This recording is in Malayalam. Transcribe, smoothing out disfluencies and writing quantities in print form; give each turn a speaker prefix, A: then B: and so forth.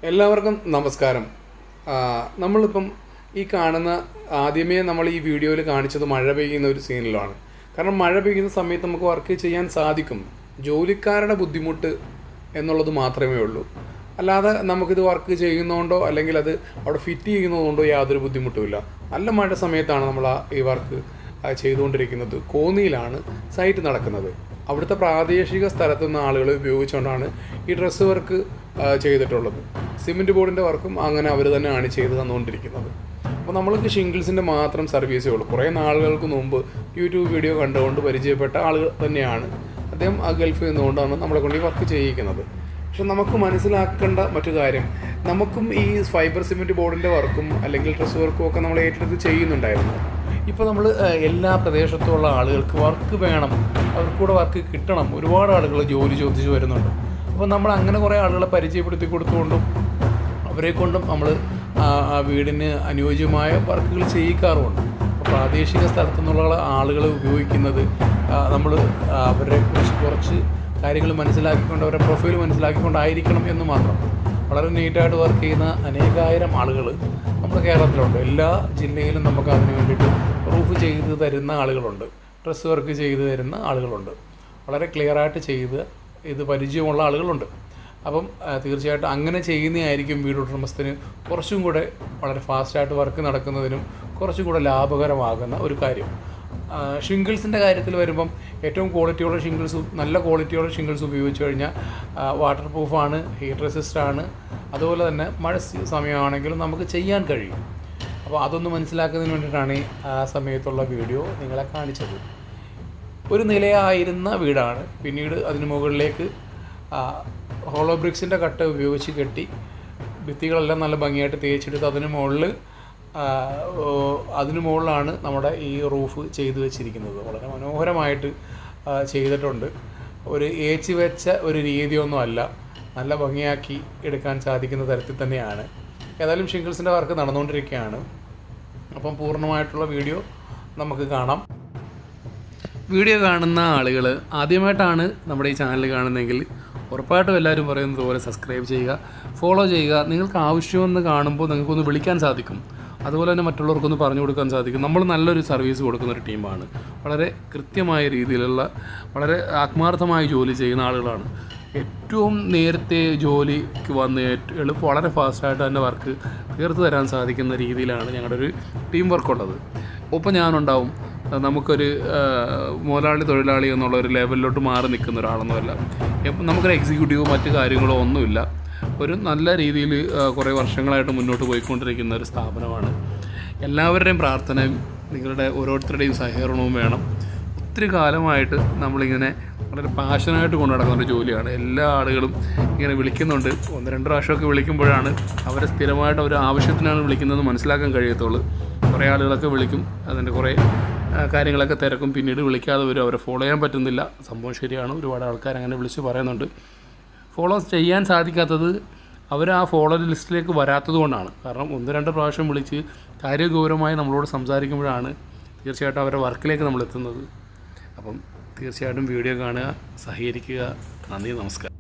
A: എല്ലാവർക്കും നമസ്കാരം. നമ്മളിപ്പം ഈ കാണുന്ന ആദ്യമേ നമ്മൾ ഈ വീഡിയോയിൽ കാണിച്ചത് മഴ പെയ്യുന്ന ഒരു സീനിലാണ്. കാരണം മഴ പെയ്യുന്ന സമയത്ത് നമുക്ക് വർക്ക് ചെയ്യാൻ സാധിക്കും. ജോലിക്കാരുടെ ബുദ്ധിമുട്ട് എന്നുള്ളത് മാത്രമേ ഉള്ളൂ. അല്ലാതെ നമുക്കിത് വർക്ക് ചെയ്യുന്നതുകൊണ്ടോ അല്ലെങ്കിൽ അത് അവിടെ ഫിറ്റ് ചെയ്യുന്നതുകൊണ്ടോ യാതൊരു ബുദ്ധിമുട്ടുമില്ല. നല്ല മഴ സമയത്താണ് നമ്മൾ ഈ വർക്ക് ചെയ്തുകൊണ്ടിരിക്കുന്നത്. കോന്നിയിലാണ് സൈറ്റ് നടക്കുന്നത്. അവിടുത്തെ പ്രാദേശിക സ്ഥലത്തു നിന്ന് ആളുകൾ ഉപയോഗിച്ചുകൊണ്ടാണ് ഈ ഡ്രസ്സ് വർക്ക് ചെയ്തിട്ടുള്ളത്. സിമെൻറ്റ് ബോർഡിൻ്റെ വർക്കും അങ്ങനെ അവർ തന്നെയാണ് ചെയ്ത് തന്നുകൊണ്ടിരിക്കുന്നത്. അപ്പോൾ നമ്മൾക്ക് ഷിംഗിൾസിൻ്റെ മാത്രം സർവീസേ ഉള്ളൂ. കുറേ നാളുകൾക്ക് മുമ്പ് യൂട്യൂബ് വീഡിയോ കണ്ടുകൊണ്ട് പരിചയപ്പെട്ട ആളുകൾ തന്നെയാണ്. അദ്ദേഹം ആ ഗൾഫിൽ നിന്നുകൊണ്ടാണ് നമ്മളെ കൊണ്ട് ഈ വർക്ക് ചെയ്യിക്കുന്നത്. പക്ഷെ നമുക്ക് മനസ്സിലാക്കേണ്ട മറ്റു കാര്യം, നമുക്കും ഈ ഫൈബർ സിമെൻറ്റ് ബോർഡിൻ്റെ വർക്കും അല്ലെങ്കിൽ ഡ്രസ്സ് വർക്കും ഒക്കെ നമ്മൾ ഏറ്റെടുത്ത് ചെയ്യുന്നുണ്ടായിരുന്നു. ഇപ്പോൾ നമ്മൾ എല്ലാ പ്രദേശത്തുള്ള ആളുകൾക്ക് വർക്ക് വേണം, അവർക്കൂടെ വർക്ക് കിട്ടണം. ഒരുപാട് ആളുകൾ ജോലി ചോദിച്ചു വരുന്നുണ്ട്. അപ്പോൾ നമ്മൾ അങ്ങനെ കുറേ ആളുകളെ പരിചയപ്പെടുത്തി കൊടുത്തുകൊണ്ടും അവരെ കൊണ്ടും നമ്മൾ വീടിന് അനുയോജ്യമായ വർക്കുകൾ ചെയ്യിക്കാറുമുണ്ട്. അപ്പോൾ പ്രാദേശിക സ്ഥലത്തു നിന്നുള്ള ആളുകളെ ഉപയോഗിക്കുന്നത് നമ്മൾ അവരെ കുറിച്ച് കുറച്ച് കാര്യങ്ങൾ മനസ്സിലാക്കിക്കൊണ്ട് അവരുടെ പ്രൊഫൈൽ മനസ്സിലാക്കിക്കൊണ്ടായിരിക്കണം എന്ന് മാത്രം. വളരെ നീറ്റായിട്ട് വർക്ക് ചെയ്യുന്ന അനേകായിരം ആളുകൾ നമ്മുടെ കേരളത്തിലുണ്ട്. എല്ലാ ജില്ലയിലും നമുക്ക് അതിന് വേണ്ടിയിട്ട് പ്രൂഫ് ചെയ്ത് തരുന്ന ആളുകളുണ്ട്, ഡ്രസ്സ് വർക്ക് ചെയ്ത് തരുന്ന ആളുകളുണ്ട്, വളരെ ക്ലിയറായിട്ട് ചെയ്ത് ഇത് പരിചയമുള്ള ആളുകളുണ്ട്. അപ്പം തീർച്ചയായിട്ടും അങ്ങനെ ചെയ്യുന്നതായിരിക്കും വീടുടമസ്ഥന് കുറച്ചും കൂടെ വളരെ ഫാസ്റ്റായിട്ട് വർക്ക് നടക്കുന്നതിനും കുറച്ചും കൂടെ ലാഭകരമാകുന്ന ഒരു കാര്യം. ഷിംഗിൾസിൻ്റെ കാര്യത്തിൽ വരുമ്പം ഏറ്റവും ക്വാളിറ്റിയുള്ള ഷിംഗിൾസ്, നല്ല ക്വാളിറ്റിയുള്ള ഷിംഗിൾസ് ഉപയോഗിച്ച് കഴിഞ്ഞാൽ വാട്ടർ പ്രൂഫാണ്, ഹീറ്റ് റെസിസ്റ്റാണ്. അതുപോലെ തന്നെ മഴ സമയമാണെങ്കിലും നമുക്ക് ചെയ്യാൻ കഴിയും. അപ്പോൾ അതൊന്ന് മനസ്സിലാക്കുന്നതിന് വേണ്ടിയിട്ടാണ് ആ സമയത്തുള്ള വീഡിയോ നിങ്ങളെ കാണിച്ചത്. ഒരു നിലയായിരുന്ന വീടാണ്, പിന്നീട് അതിന് മുകളിലേക്ക് ഹോളോ ബ്രിക്സിൻ്റെ കട്ട ഉപയോഗിച്ച് കെട്ടി ഭിത്തികളെല്ലാം നല്ല ഭംഗിയായിട്ട് തേച്ചെടുത്ത് അതിന് മുകളിലാണ് നമ്മുടെ ഈ റൂഫ് ചെയ്തു വെച്ചിരിക്കുന്നത്. വളരെ മനോഹരമായിട്ട് ചെയ്തിട്ടുണ്ട്. ഒരു ഏച്ച് വെച്ച ഒരു രീതിയൊന്നും അല്ല, നല്ല ഭംഗിയാക്കി എടുക്കാൻ സാധിക്കുന്ന തരത്തിൽ തന്നെയാണ്. ഏതായാലും ഷിംഗിൾസിൻ്റെ വർക്ക് നടന്നുകൊണ്ടിരിക്കുകയാണ്. അപ്പം പൂർണ്ണമായിട്ടുള്ള വീഡിയോ നമുക്ക് കാണാം. വീഡിയോ കാണുന്ന ആളുകൾ ആദ്യമായിട്ടാണ് നമ്മുടെ ഈ ചാനൽ കാണുന്നതെങ്കിൽ ഉറപ്പായിട്ടും എല്ലാവരും പറയുന്നത് പോലെ സബ്സ്ക്രൈബ് ചെയ്യുക, ഫോളോ ചെയ്യുക. നിങ്ങൾക്ക് ആവശ്യമെന്ന് കാണുമ്പോൾ നിങ്ങൾക്കൊന്ന് വിളിക്കാൻ സാധിക്കും. അതുപോലെ തന്നെ മറ്റുള്ളവർക്കൊന്ന് പറഞ്ഞു കൊടുക്കാൻ സാധിക്കും. നമ്മൾ നല്ലൊരു സർവീസ് കൊടുക്കുന്നൊരു ടീമാണ്. വളരെ കൃത്യമായ രീതിയിലുള്ള, വളരെ ആത്മാർത്ഥമായി ജോലി ചെയ്യുന്ന ആളുകളാണ്. ഏറ്റവും നേരത്തെ ജോലിക്ക് വന്ന് വളരെ ഫാസ്റ്റായിട്ട് തന്നെ വർക്ക് തീർത്ത് തരാൻ സാധിക്കുന്ന രീതിയിലാണ് ഞങ്ങളുടെ ഒരു ടീം വർക്കുള്ളത്. ഒപ്പം ഞാനുണ്ടാവും. നമുക്കൊരു മുതലാളി തൊഴിലാളി എന്നുള്ള ഒരു ലെവലിലോട്ട് മാറി നിൽക്കുന്ന ഒരാളൊന്നുമല്ല. നമുക്കൊരു എക്സിക്യൂട്ടീവോ മറ്റു കാര്യങ്ങളോ ഒന്നുമില്ല. ഒരു നല്ല രീതിയിൽ കുറേ വർഷങ്ങളായിട്ട് മുന്നോട്ട് പോയിക്കൊണ്ടിരിക്കുന്ന ഒരു സ്ഥാപനമാണ്. എല്ലാവരുടെയും പ്രാർത്ഥനയും നിങ്ങളുടെ ഓരോരുത്തരുടെയും സഹകരണവും വേണം. ഒത്തിരി കാലമായിട്ട് നമ്മളിങ്ങനെ വളരെ പാഷനായിട്ട് കൊണ്ടു നടക്കുന്ന ഒരു ജോലിയാണ്. എല്ലാ ആളുകളും ഇങ്ങനെ വിളിക്കുന്നുണ്ട്. 1-2 പ്രാവശ്യമൊക്കെ വിളിക്കുമ്പോഴാണ് അവരെ സ്ഥിരമായിട്ട് ഒരു ആവശ്യത്തിനാണ് വിളിക്കുന്നതെന്ന് മനസ്സിലാക്കാൻ കഴിയത്തുള്ളൂ. കുറേ ആളുകളൊക്കെ വിളിക്കും, അതിൻ്റെ കുറേ കാര്യങ്ങളൊക്കെ തിരക്കും, പിന്നീട് വിളിക്കാതെ വരും. അവരെ ഫോളോ ചെയ്യാൻ പറ്റുന്നില്ല. സംഭവം ശരിയാണ്. ഒരുപാട് ആൾക്കാർ അങ്ങനെ വിളിച്ച് പറയുന്നുണ്ട്. ഫോളോ ചെയ്യാൻ സാധിക്കാത്തത് അവർ ആ ഫോളോ ലിസ്റ്റിലേക്ക് വരാത്തത് കൊണ്ടാണ്. കാരണം 1-2 പ്രാവശ്യം വിളിച്ച് കാര്യഗൗരവമായി നമ്മളോട് സംസാരിക്കുമ്പോഴാണ് തീർച്ചയായിട്ടും അവരുടെ വർക്കിലേക്ക് നമ്മൾ എത്തുന്നത്. അപ്പം തീർച്ചയായിട്ടും വീഡിയോ കാണുക, സഹകരിക്കുക. നന്ദി, നമസ്കാരം.